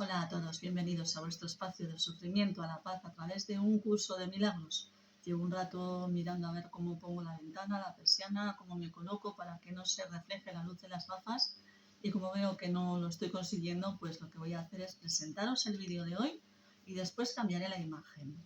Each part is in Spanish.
Hola a todos, bienvenidos a vuestro espacio del sufrimiento a la paz a través de un curso de milagros. Llevo un rato mirando a ver cómo pongo la ventana, la persiana, cómo me coloco para que no se refleje la luz de las gafas, y como veo que no lo estoy consiguiendo, pues lo que voy a hacer es presentaros el vídeo de hoy y después cambiaré la imagen.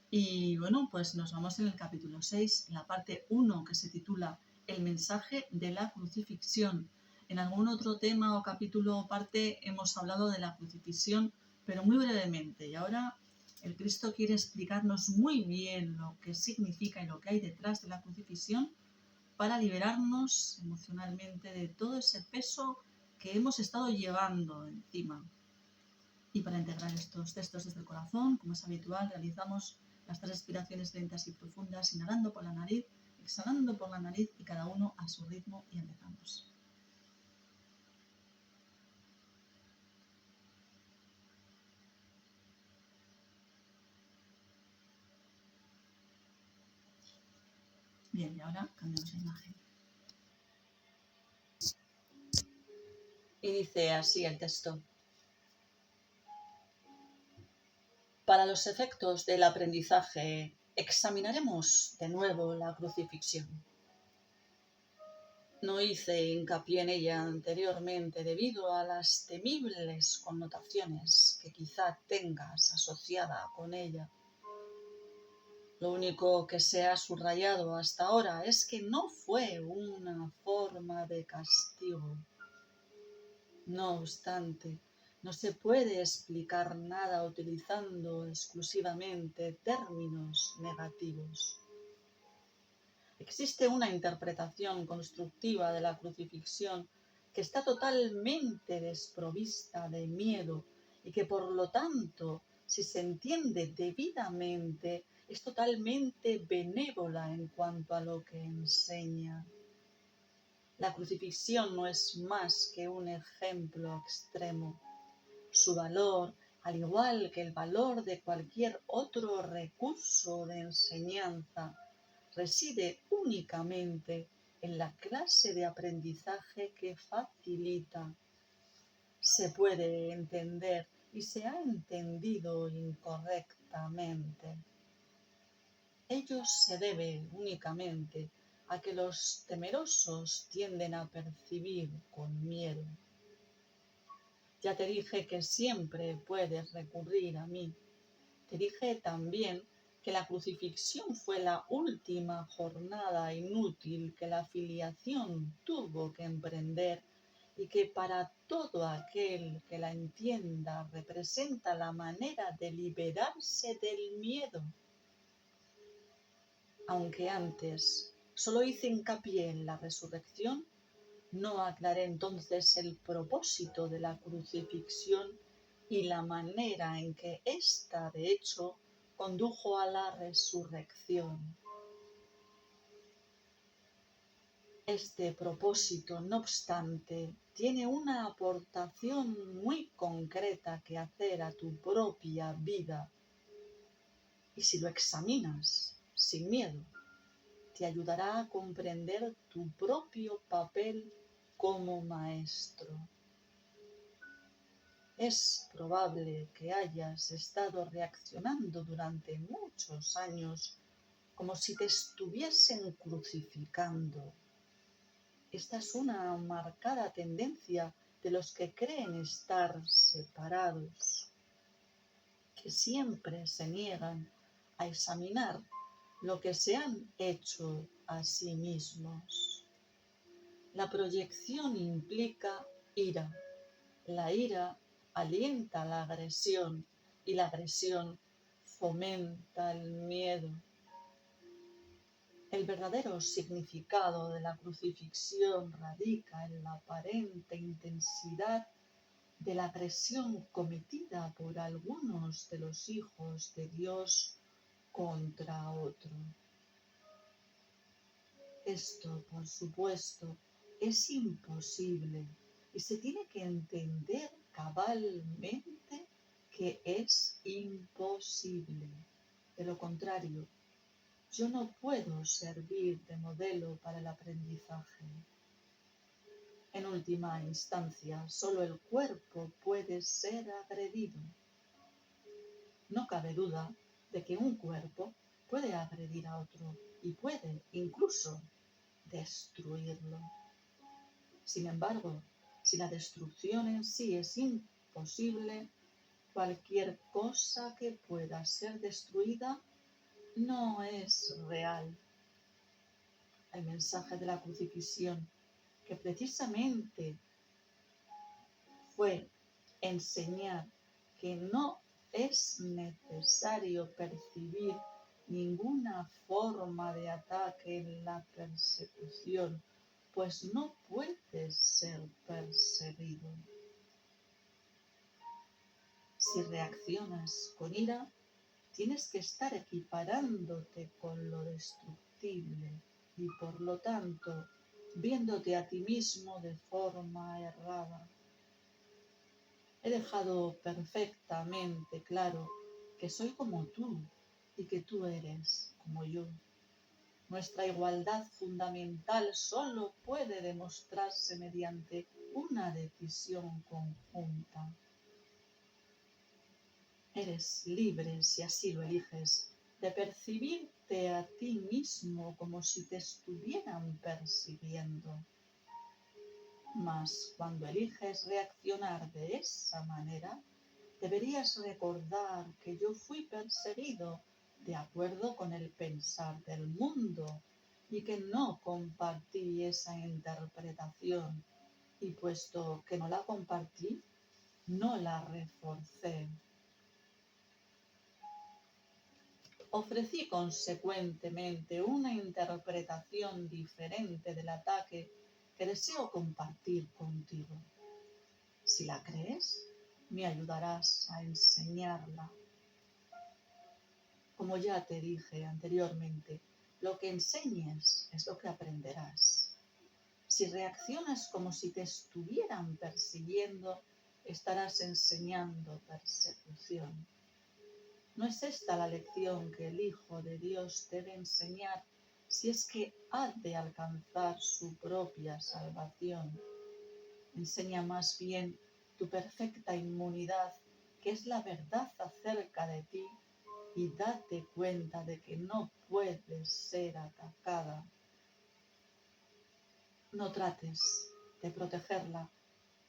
Y bueno, pues nos vamos en el capítulo 6, en la parte 1, que se titula El mensaje de la crucifixión. En algún otro tema o capítulo o parte hemos hablado de la crucifixión, pero muy brevemente. Y ahora el Cristo quiere explicarnos muy bien lo que significa y lo que hay detrás de la crucifixión para liberarnos emocionalmente de todo ese peso que hemos estado llevando encima. Y para integrar estos textos desde el corazón, como es habitual, realizamos las 3 respiraciones lentas y profundas, inhalando por la nariz, exhalando por la nariz y cada uno a su ritmo, y empezamos. Bien, y ahora cambiamos la imagen. Y dice así el texto. Para los efectos del aprendizaje, examinaremos de nuevo la crucifixión. No hice hincapié en ella anteriormente debido a las temibles connotaciones que quizá tengas asociada con ella. Lo único que se ha subrayado hasta ahora es que no fue una forma de castigo. No obstante, no se puede explicar nada utilizando exclusivamente términos negativos. Existe una interpretación constructiva de la crucifixión que está totalmente desprovista de miedo y que, por lo tanto, si se entiende debidamente, es totalmente benévola en cuanto a lo que enseña. La crucifixión no es más que un ejemplo extremo. Su valor, al igual que el valor de cualquier otro recurso de enseñanza, reside únicamente en la clase de aprendizaje que facilita. Se puede entender y se ha entendido incorrectamente. Ello se debe únicamente a que los temerosos tienden a percibir con miedo. Ya te dije que siempre puedes recurrir a mí. Te dije también que la crucifixión fue la última jornada inútil que la filiación tuvo que emprender y que para todo aquel que la entienda representa la manera de liberarse del miedo. Aunque antes solo hice hincapié en la resurrección, no aclaré entonces el propósito de la crucifixión y la manera en que ésta, de hecho, condujo a la resurrección. Este propósito, no obstante, tiene una aportación muy concreta que hacer a tu propia vida. Y si lo examinas sin miedo, te ayudará a comprender tu propio papel como maestro. Es probable que hayas estado reaccionando durante muchos años como si te estuviesen crucificando. Esta es una marcada tendencia de los que creen estar separados, que siempre se niegan a examinar lo que se han hecho a sí mismos. La proyección implica ira. La ira alienta la agresión y la agresión fomenta el miedo. El verdadero significado de la crucifixión radica en la aparente intensidad de la agresión cometida por algunos de los hijos de Dios contra otro. Esto, por supuesto, es imposible y se tiene que entender cabalmente que es imposible. De lo contrario, yo no puedo servir de modelo para el aprendizaje. En última instancia, solo el cuerpo puede ser agredido. No cabe duda de que un cuerpo puede agredir a otro y puede incluso destruirlo. Sin embargo, si la destrucción en sí es imposible, cualquier cosa que pueda ser destruida no es real. El mensaje de la crucifixión, que precisamente fue enseñar que no es necesario percibir ninguna forma de ataque en la persecución, pues no puedes ser perseguido. Si reaccionas con ira, tienes que estar equiparándote con lo destructible y por lo tanto viéndote a ti mismo de forma errada. He dejado perfectamente claro que soy como tú y que tú eres como yo. Nuestra igualdad fundamental solo puede demostrarse mediante una decisión conjunta. Eres libre, si así lo eliges, de percibirte a ti mismo como si te estuvieran persiguiendo. Mas cuando eliges reaccionar de esa manera, deberías recordar que yo fui perseguido de acuerdo con el pensar del mundo y que no compartí esa interpretación y puesto que no la compartí, no la reforcé. Ofrecí consecuentemente una interpretación diferente del ataque que deseo compartir contigo. Si la crees, me ayudarás a enseñarla. Como ya te dije anteriormente, lo que enseñes es lo que aprenderás. Si reaccionas como si te estuvieran persiguiendo, estarás enseñando persecución. ¿No es esta la lección que el Hijo de Dios debe enseñar si es que ha de alcanzar su propia salvación? Enseña más bien tu perfecta inmunidad, que es la verdad acerca de ti, y date cuenta de que no puedes ser atacada. No trates de protegerla,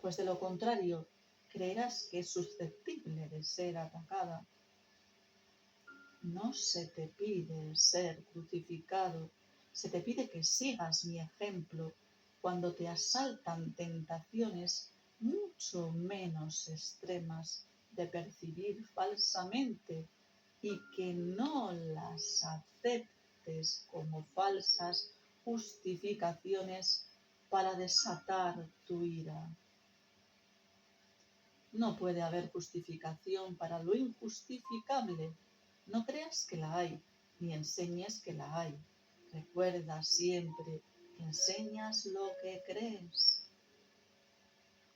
pues de lo contrario creerás que es susceptible de ser atacada. No se te pide ser crucificado, se te pide que sigas mi ejemplo cuando te asaltan tentaciones mucho menos extremas de percibir falsamente y que no las aceptes como falsas justificaciones para desatar tu ira. No puede haber justificación para lo injustificable. No creas que la hay, ni enseñes que la hay. Recuerda siempre que enseñas lo que crees.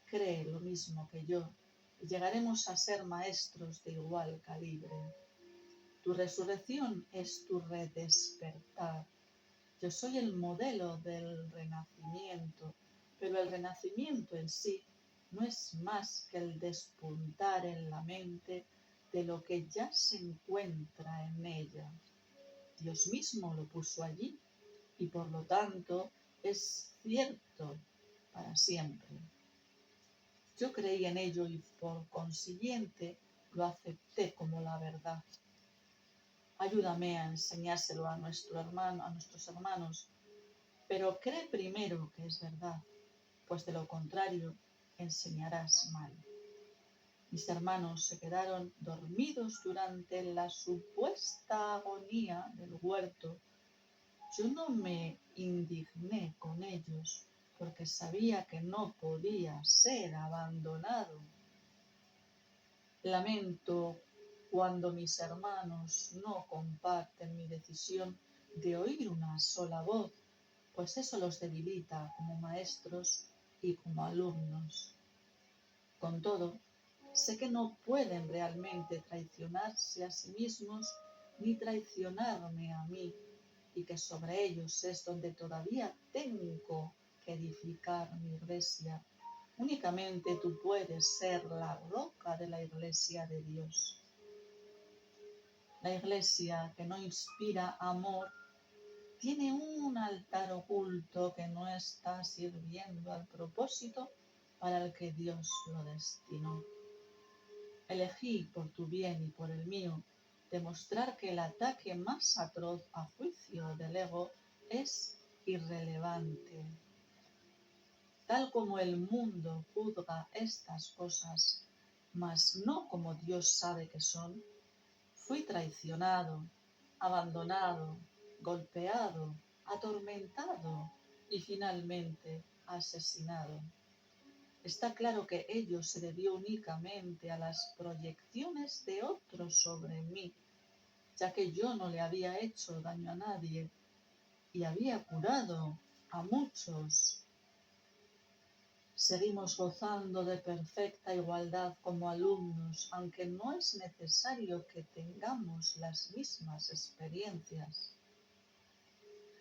Cree lo mismo que yo y llegaremos a ser maestros de igual calibre. Tu resurrección es tu redespertar. Yo soy el modelo del renacimiento, pero el renacimiento en sí no es más que el despuntar en la mente de lo que ya se encuentra en ella. Dios mismo lo puso allí y por lo tanto es cierto para siempre. Yo creí en ello y por consiguiente lo acepté como la verdad. Ayúdame a enseñárselo a nuestros hermanos, pero cree primero que es verdad, pues de lo contrario enseñarás mal. Mis hermanos se quedaron dormidos durante la supuesta agonía del huerto. Yo no me indigné con ellos, porque sabía que no podía ser abandonado. Lamento cuando mis hermanos no comparten mi decisión de oír una sola voz, pues eso los debilita como maestros y como alumnos. Con todo, sé que no pueden realmente traicionarse a sí mismos ni traicionarme a mí, y que sobre ellos es donde todavía tengo que edificar mi iglesia. Únicamente tú puedes ser la roca de la iglesia de Dios. La iglesia que no inspira amor tiene un altar oculto que no está sirviendo al propósito para el que Dios lo destinó. Elegí por tu bien y por el mío demostrar que el ataque más atroz a juicio del ego es irrelevante. Tal como el mundo juzga estas cosas, mas no como Dios sabe que son, fui traicionado, abandonado, golpeado, atormentado y finalmente asesinado. Está claro que ello se debió únicamente a las proyecciones de otros sobre mí, ya que yo no le había hecho daño a nadie y había curado a muchos. Seguimos gozando de perfecta igualdad como alumnos, aunque no es necesario que tengamos las mismas experiencias.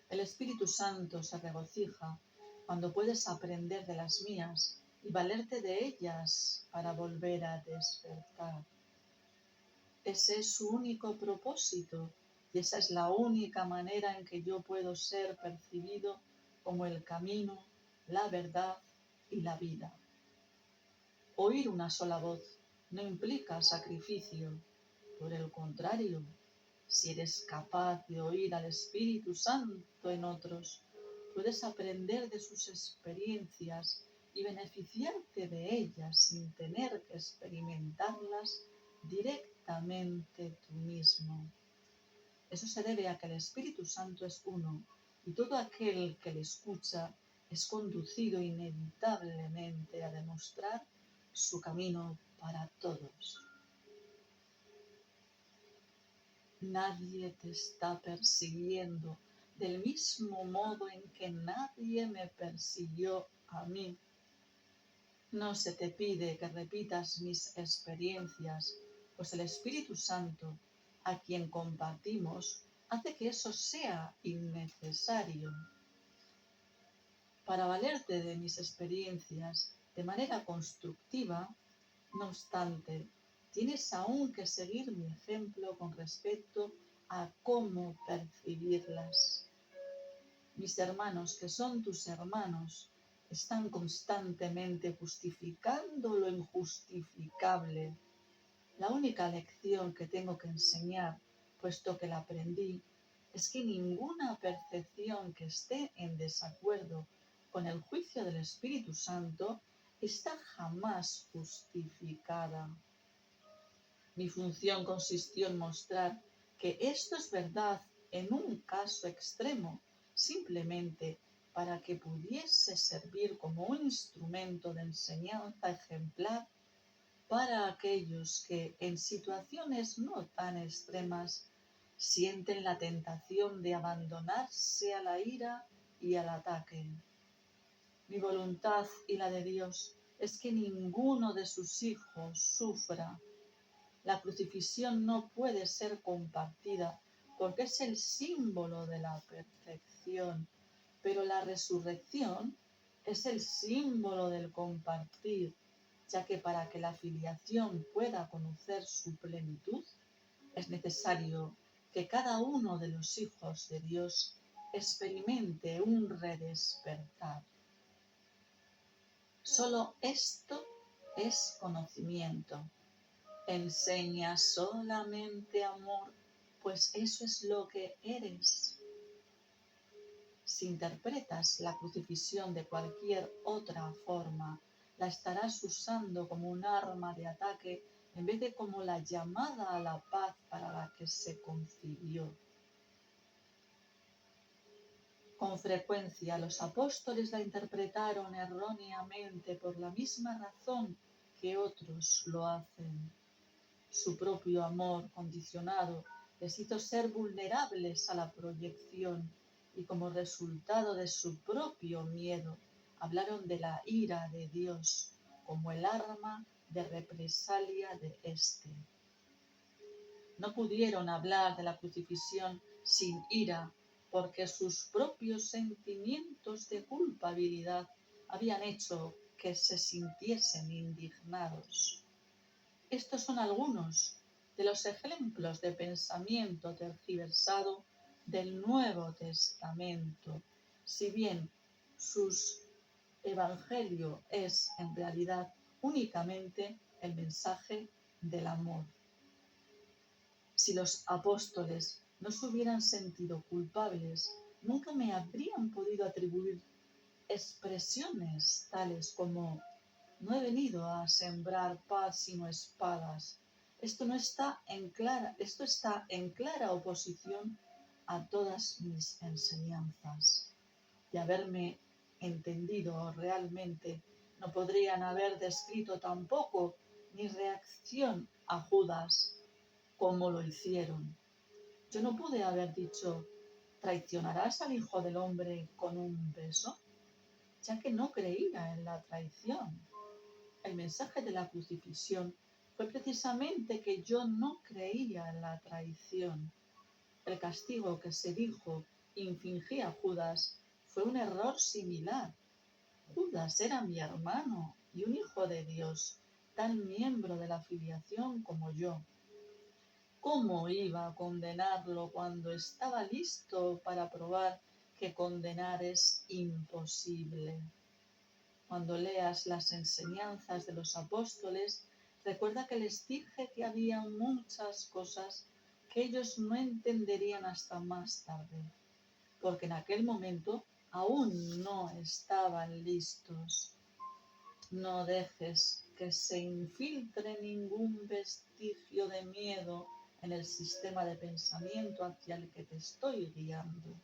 El Espíritu Santo se regocija cuando puedes aprender de las mías y valerte de ellas para volver a despertar. Ese es su único propósito y esa es la única manera en que yo puedo ser percibido como el camino, la verdad y la vida. Oír una sola voz no implica sacrificio. Por el contrario, si eres capaz de oír al Espíritu Santo en otros, puedes aprender de sus experiencias y beneficiarte de ellas sin tener que experimentarlas directamente tú mismo. Eso se debe a que el Espíritu Santo es uno y todo aquel que le escucha es conducido inevitablemente a demostrar su camino para todos. Nadie te está persiguiendo del mismo modo en que nadie me persiguió a mí. No se te pide que repitas mis experiencias, pues el Espíritu Santo, a quien compartimos, hace que eso sea innecesario. Para valerte de mis experiencias de manera constructiva, no obstante, tienes aún que seguir mi ejemplo con respecto a cómo percibirlas. Mis hermanos, que son tus hermanos, están constantemente justificando lo injustificable. La única lección que tengo que enseñar, puesto que la aprendí, es que ninguna percepción que esté en desacuerdo con el juicio del Espíritu Santo está jamás justificada. Mi función consistió en mostrar que esto es verdad en un caso extremo, simplemente para que pudiese servir como un instrumento de enseñanza ejemplar para aquellos que en situaciones no tan extremas sienten la tentación de abandonarse a la ira y al ataque. Mi voluntad y la de Dios es que ninguno de sus hijos sufra. La crucifixión no puede ser compartida porque es el símbolo de la perfección, pero la resurrección es el símbolo del compartir, ya que para que la filiación pueda conocer su plenitud, es necesario que cada uno de los hijos de Dios experimente un redespertar. Solo esto es conocimiento. Enseña solamente amor, pues eso es lo que eres. Si interpretas la crucifixión de cualquier otra forma, la estarás usando como un arma de ataque en vez de como la llamada a la paz para la que se concibió. Con frecuencia los apóstoles la interpretaron erróneamente por la misma razón que otros lo hacen. Su propio amor condicionado les hizo ser vulnerables a la proyección y como resultado de su propio miedo hablaron de la ira de Dios como el arma de represalia de éste. No pudieron hablar de la crucifixión sin ira porque sus propios sentimientos de culpabilidad habían hecho que se sintiesen indignados. Estos son algunos de los ejemplos de pensamiento tergiversado del Nuevo Testamento, si bien su evangelio es en realidad únicamente el mensaje del amor. Si los apóstoles no se hubieran sentido culpables, nunca me habrían podido atribuir expresiones tales como no he venido a sembrar paz sino espadas. Esto está en clara oposición a todas mis enseñanzas. De haberme entendido realmente, no podrían haber descrito tampoco mi reacción a Judas como lo hicieron. Yo no pude haber dicho, ¿traicionarás al Hijo del Hombre con un beso? Ya que no creía en la traición. El mensaje de la crucifixión fue precisamente que yo no creía en la traición. El castigo que se dijo infligía a Judas fue un error similar. Judas era mi hermano y un hijo de Dios, tan miembro de la filiación como yo. ¿Cómo iba a condenarlo cuando estaba listo para probar que condenar es imposible? Cuando leas las enseñanzas de los apóstoles, recuerda que les dije que había muchas cosas que ellos no entenderían hasta más tarde, porque en aquel momento aún no estaban listos. No dejes que se infiltre ningún vestigio de miedo en el sistema de pensamiento hacia el que te estoy guiando.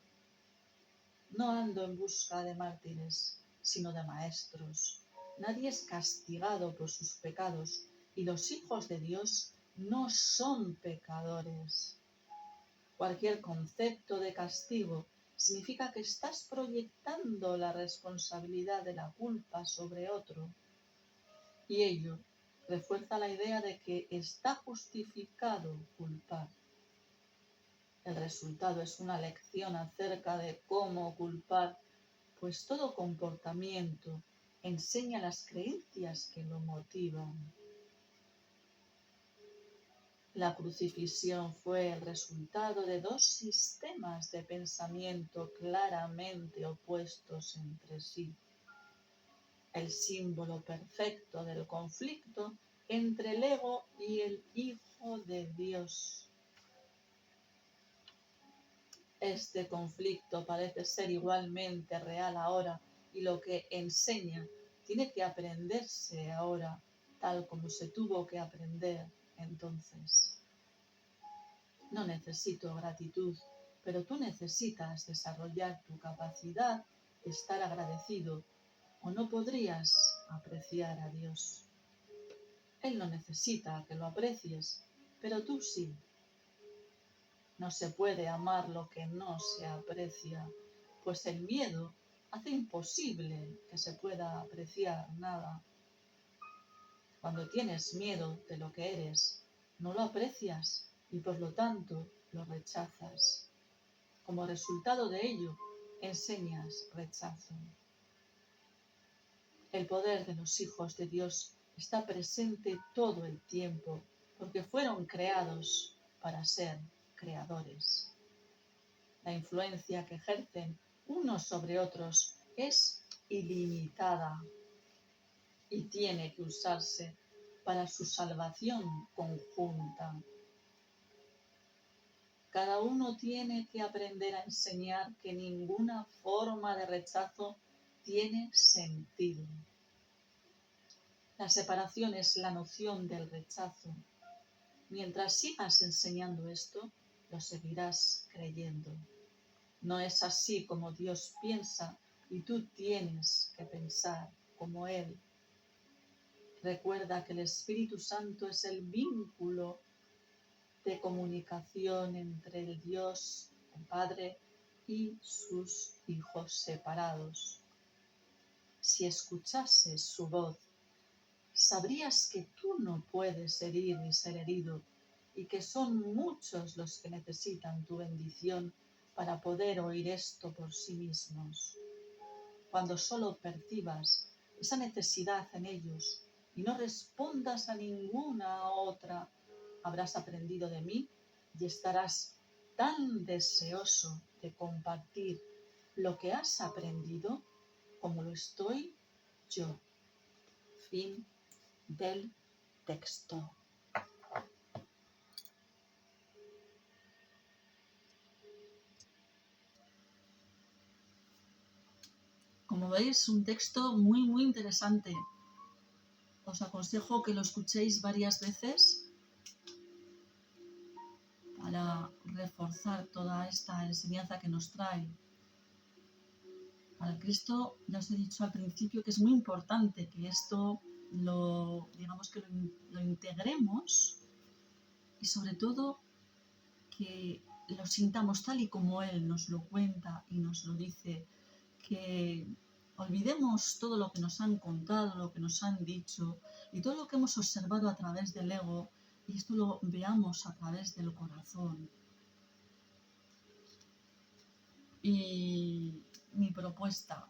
No ando en busca de mártires, sino de maestros. Nadie es castigado por sus pecados y los hijos de Dios no son pecadores. Cualquier concepto de castigo significa que estás proyectando la responsabilidad de la culpa sobre otro. Y ello refuerza la idea de que está justificado culpar. El resultado es una lección acerca de cómo culpar, pues todo comportamiento enseña las creencias que lo motivan. La crucifixión fue el resultado de dos sistemas de pensamiento claramente opuestos entre sí. El símbolo perfecto del conflicto entre el ego y el Hijo de Dios. Este conflicto parece ser igualmente real ahora y lo que enseña tiene que aprenderse ahora, tal como se tuvo que aprender entonces. No necesito gratitud, pero tú necesitas desarrollar tu capacidad de estar agradecido o no podrías apreciar a Dios. Él no necesita que lo aprecies, pero tú sí. No se puede amar lo que no se aprecia, pues el miedo hace imposible que se pueda apreciar nada. Cuando tienes miedo de lo que eres, no lo aprecias y por lo tanto lo rechazas. Como resultado de ello, enseñas rechazo. El poder de los hijos de Dios está presente todo el tiempo, porque fueron creados para ser creadores. La influencia que ejercen unos sobre otros es ilimitada y tiene que usarse para su salvación conjunta. Cada uno tiene que aprender a enseñar que ninguna forma de rechazo tiene sentido. La separación es la noción del rechazo. Mientras sigas enseñando esto, lo seguirás creyendo. No es así como Dios piensa y tú tienes que pensar como Él. Recuerda que el Espíritu Santo es el vínculo de comunicación entre el Dios, el Padre, y sus hijos separados. Si escuchases su voz, sabrías que tú no puedes herir ni ser herido y que son muchos los que necesitan tu bendición para poder oír esto por sí mismos. Cuando solo percibas esa necesidad en ellos y no respondas a ninguna otra, habrás aprendido de mí y estarás tan deseoso de compartir lo que has aprendido como lo estoy yo. Fin del texto. Como veis, un texto muy interesante. Os aconsejo que lo escuchéis varias veces para reforzar toda esta enseñanza que nos trae. Para el Cristo, ya os he dicho al principio que es muy importante que esto lo integremos y sobre todo que lo sintamos tal y como Él nos lo cuenta y nos lo dice, que olvidemos todo lo que nos han contado, lo que nos han dicho y todo lo que hemos observado a través del ego y esto lo veamos a través del corazón. Y mi propuesta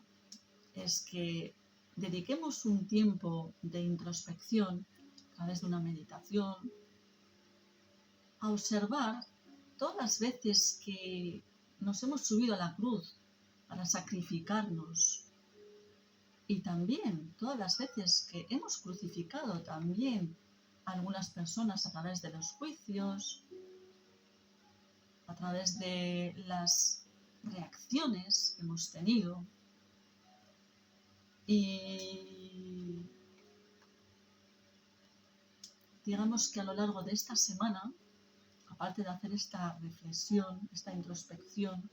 es que dediquemos un tiempo de introspección a través de una meditación a observar todas las veces que nos hemos subido a la cruz para sacrificarnos y también todas las veces que hemos crucificado también a algunas personas a través de los juicios, a través de las reacciones que hemos tenido. Y digamos que a lo largo de esta semana, aparte de hacer esta reflexión, esta introspección,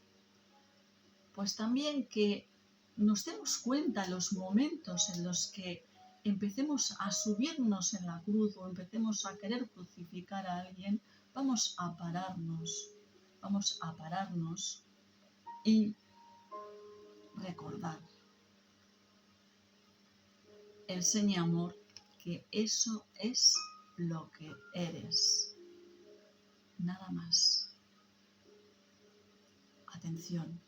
pues también que nos demos cuenta en los momentos en los que empecemos a subirnos en la cruz o empecemos a querer crucificar a alguien, vamos a pararnos y recordar. Enseña amor que eso es lo que eres. Nada más. Atención.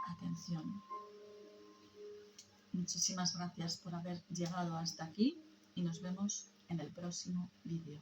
Atención. Muchísimas gracias por haber llegado hasta aquí y nos vemos en el próximo vídeo.